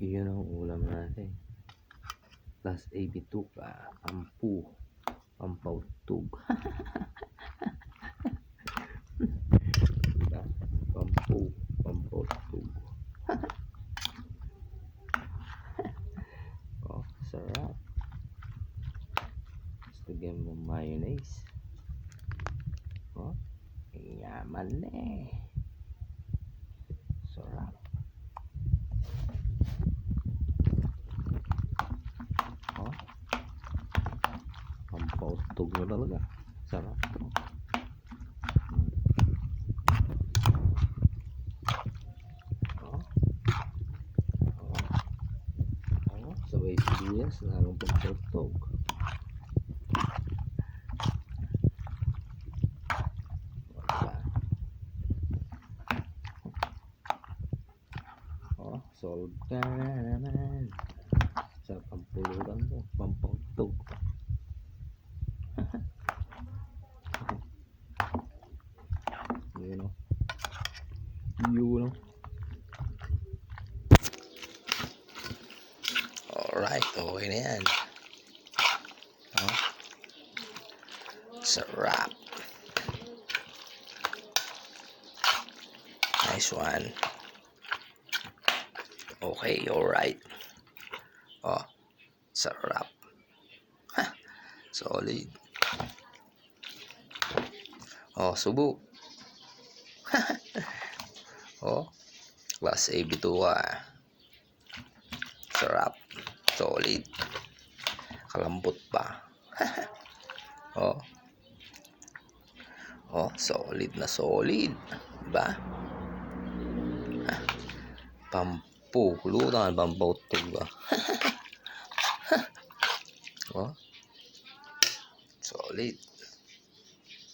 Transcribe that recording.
Yun ang ulam natin. Plus AB2 ka. Ampu. Pampautog. Diba? Pampautog. Oh, sarap. Gusto lagyan mo mayonnaise. Oh, yaman eh. Sarap. Oh, pampautog na talaga. Sarap to. Sabay sibuyas, lalong pampautog. Oh, solve ka na naman. Sa pampulutan mo, pampautog. Yun o. Yun o. Alright, okay na yan. Oh, sarap. Nice one. Okay, alright. Oh, sarap. Ha, solid. Oh, subo. Oh, class AB2 ka. Sarap. Solid. Kalambot pa. Oh. Oh, solid na solid. Diba? Pampulutan, pampautog ba? Oh. Solid.